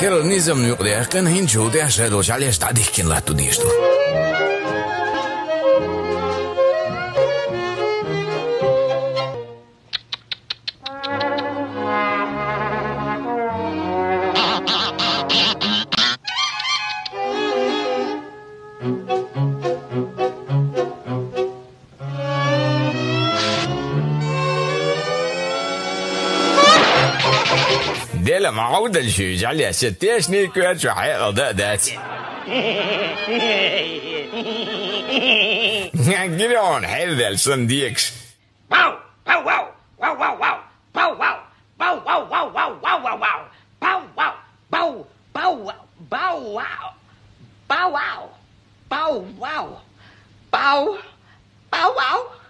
Carol, nézzem nyugdíjas, kan hinču, te až redoč, ali až tady kin latu dišto. ديلا معودة الشوج عليها ستاش نيكوات شو حقيقة ضاء Get on, hell there, son dicks. Wow, wow, wow, wow, wow, wow, wow, wow, wow, wow, wow, wow, wow, wow, wow, bow, wow, bow, bow, bow, wow, bow, wow, bow, wow, bow, bow, wow.